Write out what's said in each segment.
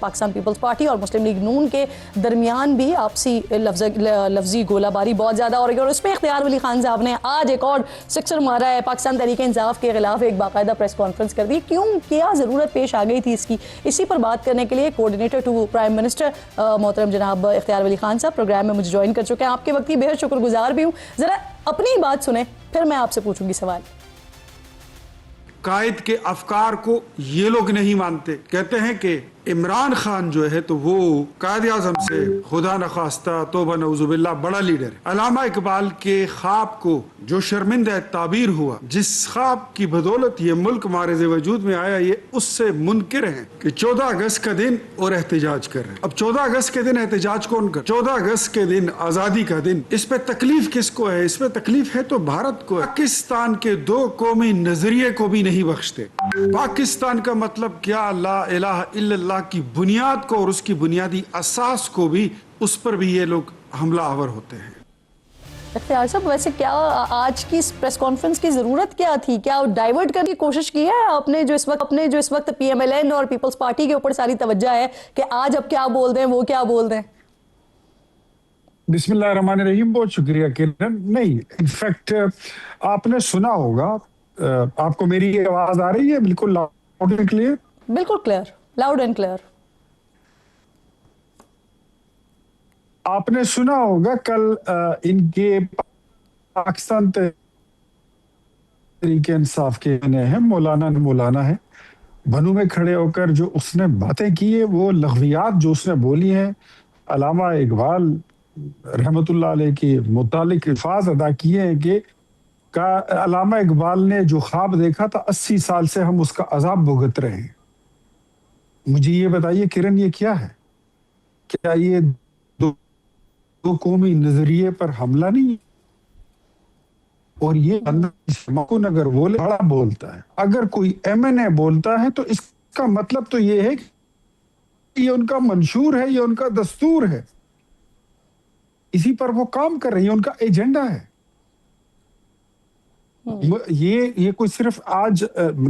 Pakistan Peoples party اور مسلم league نون کے درمیان بھی آپسی لفظی گولہ باری بہت زیادہ ہو رہی ہے، اور اس پہ اختیار ولی خان صاحب نے آج ایک اور سکسر مارا ہے، پاکستان تحریک انصاف کے خلاف ایک باقاعدہ پریس کانفرنس کر دی۔ کیوں کیا ضرورت پیش آ گئی تھی اس کی؟ اسی پر بات کرنے کے لیے کوارڈینیٹر ٹو پرائم منسٹر محترم جناب اختیار ولی خان صاحب پروگرام میں مجھے جوائن کر چکے ہیں۔ آپ کے وقت کی بہت شکر گزار بھی ہوں۔ ذرا اپنی بات سنیں، پھر میں آپ سے پوچھوں گی سوال۔ قائد کے افکار کو یہ لوگ نہیں مانتے، کہتے ہیں کہ عمران خان جو ہے تو وہ قائد اعظم سے خدا نخواستہ توبہ نعوذ باللہ بڑا لیڈر ہے۔ علامہ اقبال کے خواب کو جو شرمندہ تعبیر ہوا، جس خواب کی بدولت یہ ملک معرض وجود میں آیا، یہ اس سے منکر ہیں کہ 14 اگست کا دن اور احتجاج کر رہے ہیں۔ اب 14 اگست کے دن احتجاج کون کر؟ 14 اگست کے دن آزادی کا دن، اس پہ تکلیف کس کو ہے؟ اس پہ تکلیف ہے تو بھارت کو ہے۔ پاکستان کے دو قومی نظریے کو بھی نہیں بخشتے۔ پاکستان کا مطلب کیا؟ لا الہ الا اللہ کی بنیاد کو اور اس کی بنیادی اساس کو بھی، اس پر بھی یہ لوگ حملہ آور ہوتے ہیں۔ اختیار صاحب، ویسے کیا آج کی پریس کانفرنس کی ضرورت کیا تھی؟ کیا ڈائیورٹ کرنے کی کوشش کی ہے آپ نے جو اس وقت پی ایم ایل این اور پیپلز پارٹی کے اوپر ساری توجہ ہے کہ آج اب کیا بول دیں، وہ کیا بول دیں؟ بسم اللہ الرحمن الرحیم، بہت شکریہ کرن۔ نہیں، انفیکٹ آپ نے سنا ہوگا، آپ کو میری آواز آ رہی ہے بالکل لاؤڈ اینڈ کلیئر؟ بالکل کلیئر، لاؤڈ اینڈ کلیئر۔ آپ نے سنا ہوگا کل ان کے پاکستان تحریک انصاف کے ہیں مولانا ہے، بنو میں کھڑے ہو کر جو اس نے باتیں کی ہے، وہ لغویات جو اس نے بولی ہیں، علامہ اقبال رحمت اللہ علیہ کے متعلق الفاظ ادا کیے ہیں کہ علامہ اقبال نے جو خواب دیکھا تھا 80 سال سے ہم اس کا عذاب بھگت رہے ہیں۔ مجھے یہ بتائیے کرن، یہ کیا ہے؟ کیا یہ دو قومی نظریے پر حملہ نہیں ہے؟ اور یہ مکن اگر بڑا بولتا ہے، اگر کوئی ایم این اے بولتا ہے تو اس کا مطلب تو یہ ہے کہ یہ ان کا منشور ہے، یہ ان کا دستور ہے، اسی پر وہ کام کر رہی ہے، ان کا ایجنڈا ہے۔ یہ کوئی صرف آج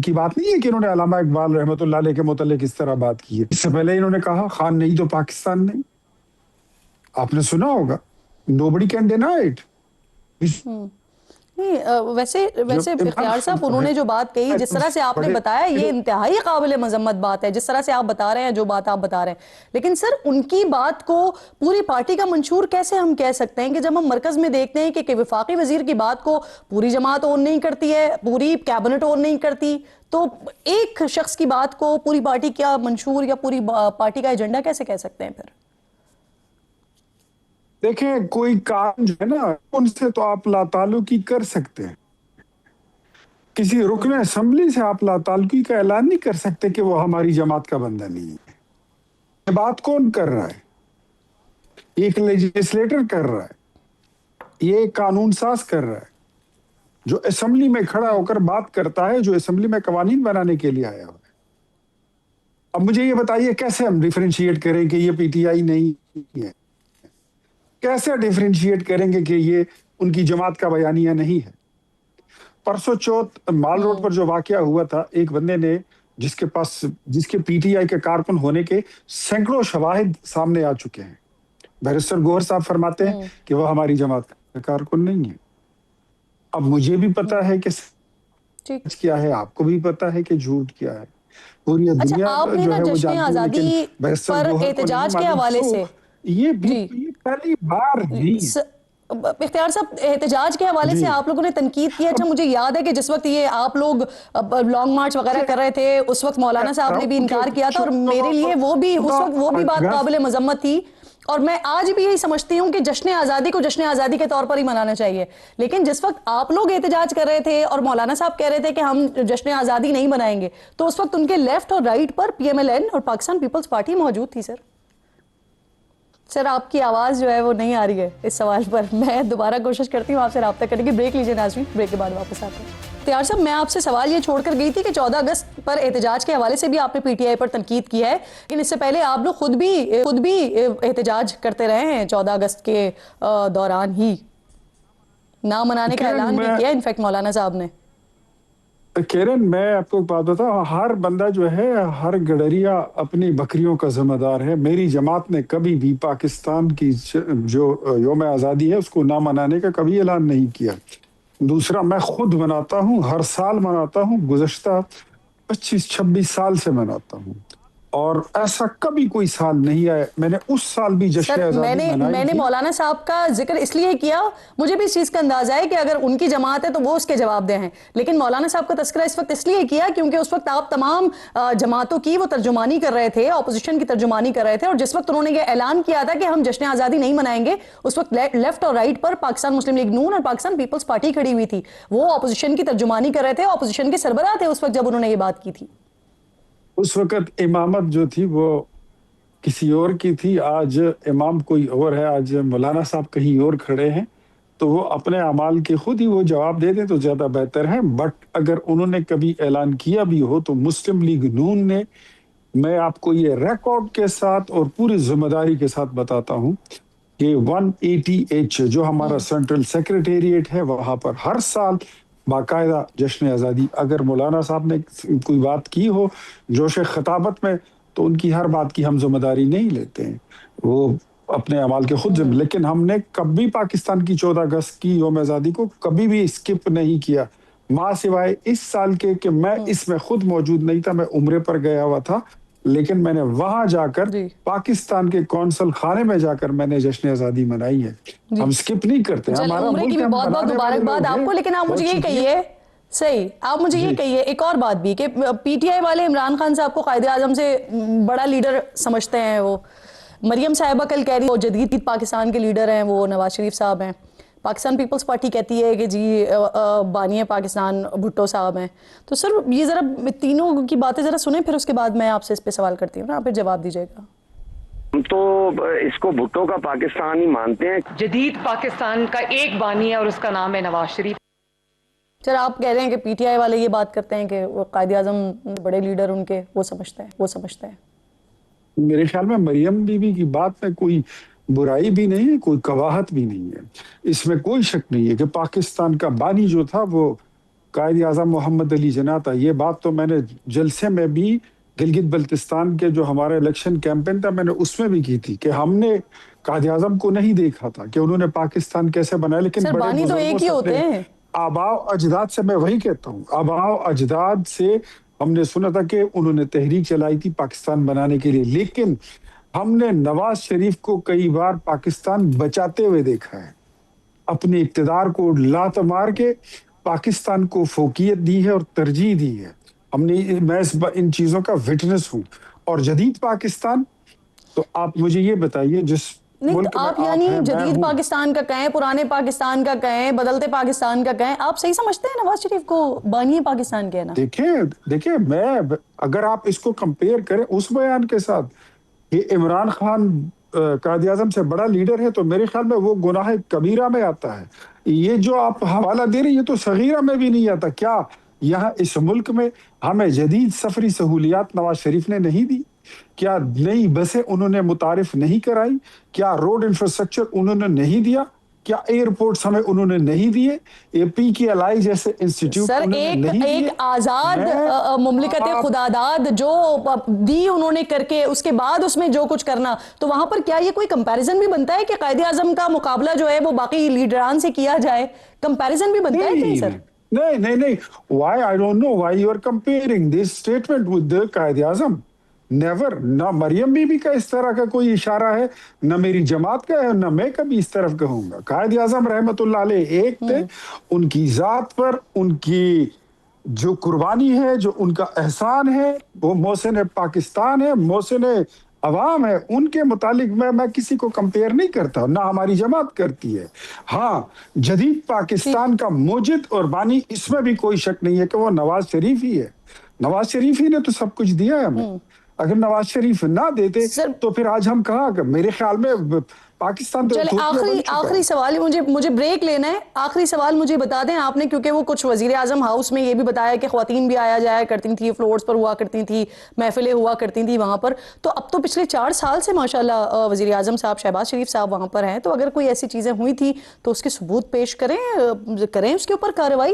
کی بات نہیں ہے کہ انہوں نے علامہ اقبال رحمت اللہ علیہ کے متعلق اس طرح بات کی ہے۔ اس سے پہلے انہوں نے کہا خان نہیں تو پاکستان نہیں، آپ نے سنا ہوگا، nobody can deny it۔ نہیں، ویسے اختیار صاحب، انہوں نے جو بات کہی، جس طرح سے آپ نے بتایا، یہ انتہائی قابل مذمت بات ہے، جس طرح سے آپ بتا رہے ہیں، جو بات آپ بتا رہے ہیں۔ لیکن سر، ان کی بات کو پوری پارٹی کا منشور کیسے ہم کہہ سکتے ہیں کہ جب ہم مرکز میں دیکھتے ہیں کہ وفاقی وزیر کی بات کو پوری جماعت اون نہیں کرتی ہے، پوری کیبنٹ اون نہیں کرتی، تو ایک شخص کی بات کو پوری پارٹی کا منشور یا پوری پارٹی کا ایجنڈا کیسے کہہ سکتے ہیں پھر؟ دیکھیں، کوئی کام جو ہے نا، ان سے تو آپ لا تعلقی کر سکتے ہیں۔ کسی رکن اسمبلی سے آپ لا تعلقی کا اعلان نہیں کر سکتے کہ وہ ہماری جماعت کا بندہ نہیں ہے۔ یہ بات کون کر رہا ہے؟ ایک لیجسلیٹر کر رہا ہے، یہ ایک قانون ساز کر رہا ہے، جو اسمبلی میں کھڑا ہو کر بات کرتا ہے، جو اسمبلی میں قوانین بنانے کے لیے آیا ہوا ہے۔ اب مجھے یہ بتائیے کیسے ہم ڈیفرینشیٹ کریں کہ یہ پی ٹی آئی نہیں ہے؟ کیسے ڈیفرینشیٹ کریں گے کہ یہ ان کی جماعت کا بیانیہ نہیں ہے؟ پرسوں چوتھ مال روڈ پر جو واقعہ ہوا تھا، ایک بندے نے جس کے پی ٹی آئی کے کارکن ہونے کے سینکڑوں شواہد سامنے آ چکے ہیں، بیرسٹر گوہر صاحب فرماتے ہیں کہ وہ ہماری جماعت کا کارکن نہیں ہے۔ اب مجھے بھی پتا ہے کہ سچ کیا ہے، آپ کو بھی پتا ہے کہ جھوٹ کیا ہے، پوری دنیا جو ہے وہ جانتی ہے، لیکن بیرسٹر گوہر کو نہیں معلوم۔ یہ پہلی بار نہیں۔ اختیار صاحب، احتجاج کے حوالے سے آپ لوگوں نے تنقید کی ہے۔ اچھا، مجھے یاد ہے کہ جس وقت یہ آپ لوگ لانگ مارچ وغیرہ کر رہے تھے، اس وقت مولانا صاحب نے بھی انکار کیا تھا، اور میرے لیے اس وقت وہ بھی بات قابل مذمت تھی، اور میں آج بھی یہی سمجھتی ہوں کہ جشن آزادی کو جشن آزادی کے طور پر ہی منانا چاہیے۔ لیکن جس وقت آپ لوگ احتجاج کر رہے تھے اور مولانا صاحب کہہ رہے تھے کہ ہم جشن آزادی نہیں منائیں گے، تو اس وقت ان کے لیفٹ اور رائٹ پر پی ایم ایل این اور پاکستان پیپلز پارٹی موجود تھی۔ سر، آپ کی آواز جو ہے وہ نہیں آ رہی ہے اس سوال پر۔ میں دوبارہ کوشش کرتی ہوں آپ سے رابطہ کرنے کی۔ بریک لیجیے ناظرین، بریک کے بعد واپس آتے ہیں۔ اختیار صاحب، میں آپ سے سوال یہ چھوڑ کر گئی تھی کہ 14 اگست پر احتجاج کے حوالے سے بھی آپ نے پی ٹی آئی پر تنقید کی ہے، لیکن اس سے پہلے آپ لوگ خود بھی احتجاج کرتے رہے ہیں 14 اگست کے دوران ہی، نہ منانے کا اعلان بھی کیا انفیکٹ مولانا صاحب نے۔ کرن میں آپ کو ایک بات بتاؤں، ہر بندہ جو ہے، ہر گڈریا اپنی بکریوں کا ذمہ دار ہے. میری جماعت نے کبھی بھی پاکستان کی جو یوم آزادی ہے اس کو نہ منانے کا کبھی اعلان نہیں کیا. دوسرا، میں خود مناتا ہوں، ہر سال مناتا ہوں، گزشتہ 25-26 سال سے مناتا ہوں، اور ایسا کبھی کوئی سال نہیں آیا. میں نے اس سال بھی جشن سر آزادی میں منائی نے تھی. مولانا صاحب کا ذکر اس لیے کیا، مجھے بھی اس چیز کا اندازہ ہے کہ اگر ان کی جماعت ہے تو وہ اس کے جواب دہ ہیں، لیکن مولانا صاحب کا تذکرہ اس وقت اس لیے کیا کیونکہ اس وقت آپ تمام جماعتوں کی وہ ترجمانی کر رہے تھے، اپوزیشن کی ترجمانی کر رہے تھے، اور جس وقت انہوں نے یہ اعلان کیا تھا کہ ہم جشن آزادی نہیں منائیں گے، اس وقت لیفٹ اور رائٹ پر پاکستان مسلم لیگ نون اور پاکستان پیپلز پارٹی کھڑی ہوئی تھی، وہ اپوزیشن کی ترجمانی کر رہے تھے، اپوزیشن کے سربراہ تھے اس وقت جب انہوں نے یہ بات کی تھی. اس وقت امامت جو تھی وہ کسی اور کی تھی، آج امام کوئی اور ہے. آج مولانا صاحب کہیں اور کھڑے ہیں، تو وہ اپنے اعمال کے خود ہی وہ جواب دے دیں تو زیادہ بہتر ہے. بٹ اگر انہوں نے کبھی اعلان کیا بھی ہو تو مسلم لیگ نون نے، میں آپ کو یہ ریکارڈ کے ساتھ اور پوری ذمہ داری کے ساتھ بتاتا ہوں کہ 180H جو ہمارا سینٹرل سیکریٹریٹ ہے، وہاں پر ہر سال باقاعدہ جشن آزادی، اگر مولانا صاحب نے کوئی بات کی ہو جوش خطابت میں تو ان کی ہر بات کی ہم ذمہ داری نہیں لیتے ہیں، وہ اپنے اعمال کے خود ذمہ. لیکن ہم نے کبھی پاکستان کی 14 اگست کی یوم آزادی کو کبھی بھی اسکپ نہیں کیا، ماں سوائے اس سال کے کہ میں اس میں خود موجود نہیں تھا، میں عمرے پر گیا ہوا تھا، لیکن میں نے وہاں جا کر پاکستان کے کونسل خانے میں جا کر میں نے جشن آزادی منائی ہے. ہم اسکپ نہیں کرتے. ہمارا عمرے کی بھی بہت بہت مبارکباد آپ کو. لیکن آپ مجھے یہ کہیے، صحیح، آپ مجھے یہ کہیے ایک اور بات بھی کہ پی ٹی آئی والے عمران خان صاحب کو قائد اعظم سے بڑا لیڈر سمجھتے ہیں، وہ مریم صاحبہ کل کہہ رہی وہ جدید پاکستان کے لیڈر ہیں، وہ نواز شریف صاحب ہیں. پاکستان پیپلز پارٹی کہتی ہے کہ جی بانی پاکستان بھٹو صاحب ہیں. تو سر یہ ذرا تینوں کی باتیں ذرا سنیں، پھر اس کے بعد میں آپ سے اس پہ سوال کرتی ہوں نا، آپ پھر جواب دیجیے گا. ہم تو اس کو بھٹو کا پاکستان ہی مانتے ہیں. جدید پاکستان کا ایک بانی ہے اور اس کا نام ہے نواز شریف. سر آپ کہہ رہے ہیں کہ پی ٹی آئی والے یہ بات کرتے ہیں کہ وہ قائد اعظم بڑے لیڈر ان کے وہ سمجھتے ہیں. میرے خیال میں مریم بی بی کی بات میں کوئی برائی بھی نہیں ہے، کوئی قباحت بھی نہیں ہے. اس میں کوئی شک نہیں ہے کہ پاکستان کا بانی جو تھا وہ قائد اعظم محمد علی جناح تھا. یہ بات تو میں نے جلسے میں بھی گلگت بلتستان کے جو ہمارا الیکشن کیمپین تھا میں نے اس میں بھی کی تھی کہ ہم نے قائد اعظم کو نہیں دیکھا تھا کہ انہوں نے پاکستان کیسے بنایا، لیکن سر بانی تو ایک ہی ہوتے ہیں. آباء اجداد سے، میں وہی کہتا ہوں، آباء اجداد سے ہم نے سنا تھا کہ انہوں نے تحریک چلائی تھی پاکستان بنانے کے لیے. لیکن ہم نے نواز شریف کو کئی بار پاکستان بچاتے ہوئے دیکھا ہے، اپنی اقتدار کو لات مار کے پاکستان کو فوقیت دی ہے اور ترجیح دی ہے. ہم نے، میں ان چیزوں کا وٹنس ہوں. اور جدید پاکستان، تو آپ مجھے یہ بتائیے جس ملک میں آپ یعنی جدید پاکستان کا کہیں، پرانے پاکستان کا کہیں، بدلتے پاکستان کا کہیں، آپ صحیح سمجھتے ہیں نواز شریف کو بانی پاکستان کہنا؟ دیکھیں میں اگر آپ اس کو کمپیئر کریں اس بیان کے ساتھ کہ عمران خان قائد اعظم سے بڑا لیڈر ہے، تو میرے خیال میں وہ گناہ کبیرہ میں آتا ہے. یہ جو آپ حوالہ دے رہے ہیں یہ تو صغیرہ میں بھی نہیں آتا. کیا یہاں اس ملک میں ہمیں جدید سفری سہولیات نواز شریف نے نہیں دی؟ کیا نئی بسیں انہوں نے متعارف نہیں کرائی؟ کیا روڈ انفراسٹرکچر انہوں نے نہیں دیا؟ کیا ایئرپورٹس ہمیں انہوں نے نہیں دیے؟ اے پی کی الائی جیسے انسٹیٹیوٹ سر ایک آزاد مملکت خداداد جو دی انہوں نے کر کے اس کے بعد اس میں جو کچھ کرنا، تو وہاں پر کیا یہ کوئی کمپیریزن بھی بنتا ہے کہ قائد اعظم کا مقابلہ جو ہے وہ باقی لیڈران سے کیا جائے؟ کمپیریزن بھی بنتا ہے کہیں سر؟ نہیں. Why? I don't know why you are comparing this statement with the Quaid Azam. Never. نہ مریم بی بی کا اس طرح کا کوئی اشارہ ہے، نہ میری جماعت کا ہے، نہ میں کبھی اس طرف کہوں گا. قائد اعظم رحمت اللہ علیہ ایک تھے، ان کی ذات پر ان کی جو قربانی ہے، جو ان کا احسان ہے، وہ محسن پاکستان ہے، محسن عوام ہے. ان کے متعلق میں کسی کو کمپیئر نہیں کرتا، نہ ہماری جماعت کرتی ہے. ہاں جدید پاکستان کا موجد اور بانی، اس میں بھی کوئی شک نہیں ہے کہ وہ نواز شریف ہی ہے. نواز شریف ہی نے تو سب کچھ دیا ہے ہمیں. اگر نواز شریف نہ دیتے تو پھر آج ہم کہاں گئے؟ میرے خیال میں پاکستان چلے آخری سوال، مجھے بریک لینا ہے. آخری سوال مجھے بتا دیں آپ نے، کیونکہ وہ کچھ وزیر اعظم ہاؤس میں یہ بھی بتایا کہ خواتین بھی آیا جایا کرتی تھی، فلورز پر ہوا کرتی تھی، محفلیں ہوا کرتی تھیں وہاں پر. تو اب تو پچھلے 4 سال سے ماشاءاللہ وزیر اعظم صاحب شہباز شریف صاحب وہاں پر ہیں، تو اگر کوئی ایسی چیزیں ہوئی تھی تو اس کے ثبوت پیش کریں اس کے اوپر کارروائی.